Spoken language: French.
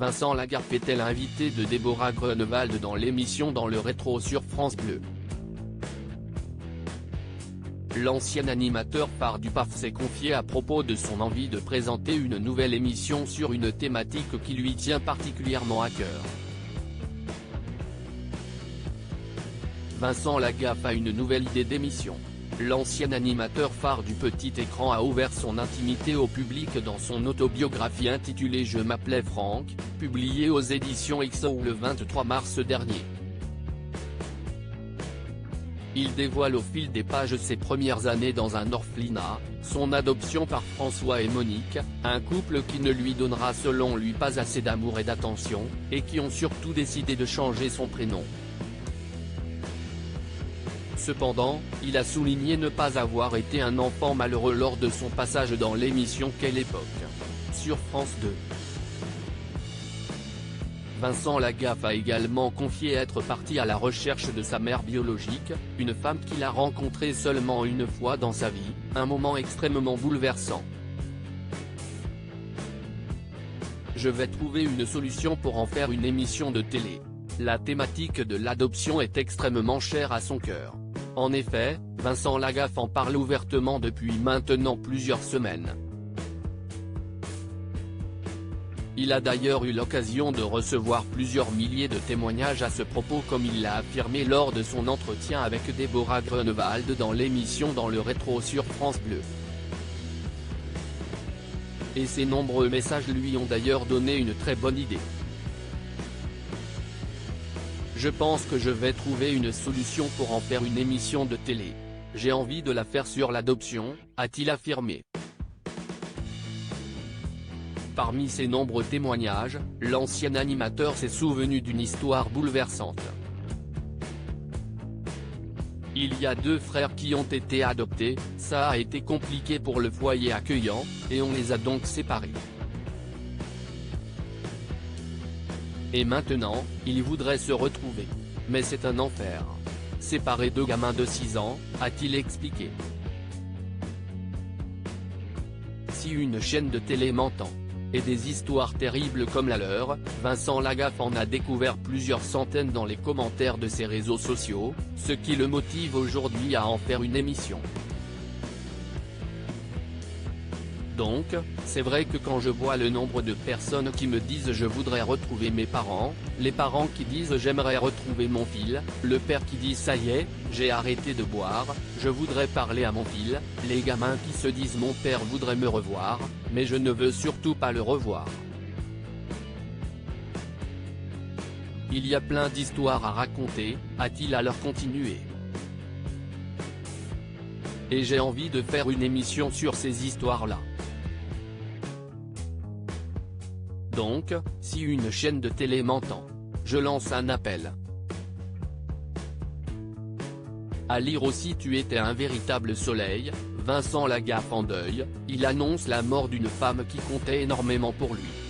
Vincent Lagaffe était l'invité de Déborah Grunewald dans l'émission Dans le rétro sur France Bleu. L'ancien animateur phare du PAF s'est confié à propos de son envie de présenter une nouvelle émission sur une thématique qui lui tient particulièrement à cœur. Vincent Lagaffe a une nouvelle idée d'émission. L'ancien animateur phare du petit écran a ouvert son intimité au public dans son autobiographie intitulée Je m'appelais Franck, publiée aux éditions XO le 23 mars dernier. Il dévoile au fil des pages ses premières années dans un orphelinat, son adoption par François et Monique, un couple qui ne lui donnera selon lui pas assez d'amour et d'attention, et qui ont surtout décidé de changer son prénom. Cependant, il a souligné ne pas avoir été un enfant malheureux lors de son passage dans l'émission Quelle époque sur France 2. Vincent Lagaffe a également confié être parti à la recherche de sa mère biologique, une femme qu'il a rencontrée seulement une fois dans sa vie, un moment extrêmement bouleversant. Je vais trouver une solution pour en faire une émission de télé. La thématique de l'adoption est extrêmement chère à son cœur. En effet, Vincent Lagaffe en parle ouvertement depuis maintenant plusieurs semaines. Il a d'ailleurs eu l'occasion de recevoir plusieurs milliers de témoignages à ce propos comme il l'a affirmé lors de son entretien avec Déborah Grunewald dans l'émission Dans le rétro sur France Bleu. Et ses nombreux messages lui ont d'ailleurs donné une très bonne idée. Je pense que je vais trouver une solution pour en faire une émission de télé. J'ai envie de la faire sur l'adoption, a-t-il affirmé. Parmi ses nombreux témoignages, l'ancien animateur s'est souvenu d'une histoire bouleversante. Il y a 2 frères qui ont été adoptés, ça a été compliqué pour le foyer accueillant, et on les a donc séparés. Et maintenant, ils voudraient se retrouver. Mais c'est un enfer. Séparer 2 gamins de 6 ans, a-t-il expliqué. Si une chaîne de télé m'entend. Et des histoires terribles comme la leur, Vincent Lagaffe en a découvert plusieurs centaines dans les commentaires de ses réseaux sociaux, ce qui le motive aujourd'hui à en faire une émission. Donc, c'est vrai que quand je vois le nombre de personnes qui me disent je voudrais retrouver mes parents, les parents qui disent j'aimerais retrouver mon fils, le père qui dit ça y est, j'ai arrêté de boire, je voudrais parler à mon fils, les gamins qui se disent mon père voudrait me revoir, mais je ne veux surtout pas le revoir. Il y a plein d'histoires à raconter, a-t-il alors continué. Et j'ai envie de faire une émission sur ces histoires-là. Donc, si une chaîne de télé m'entend, je lance un appel. À lire aussi Tu étais un véritable soleil, Vincent Lagaffe en deuil, il annonce la mort d'une femme qui comptait énormément pour lui.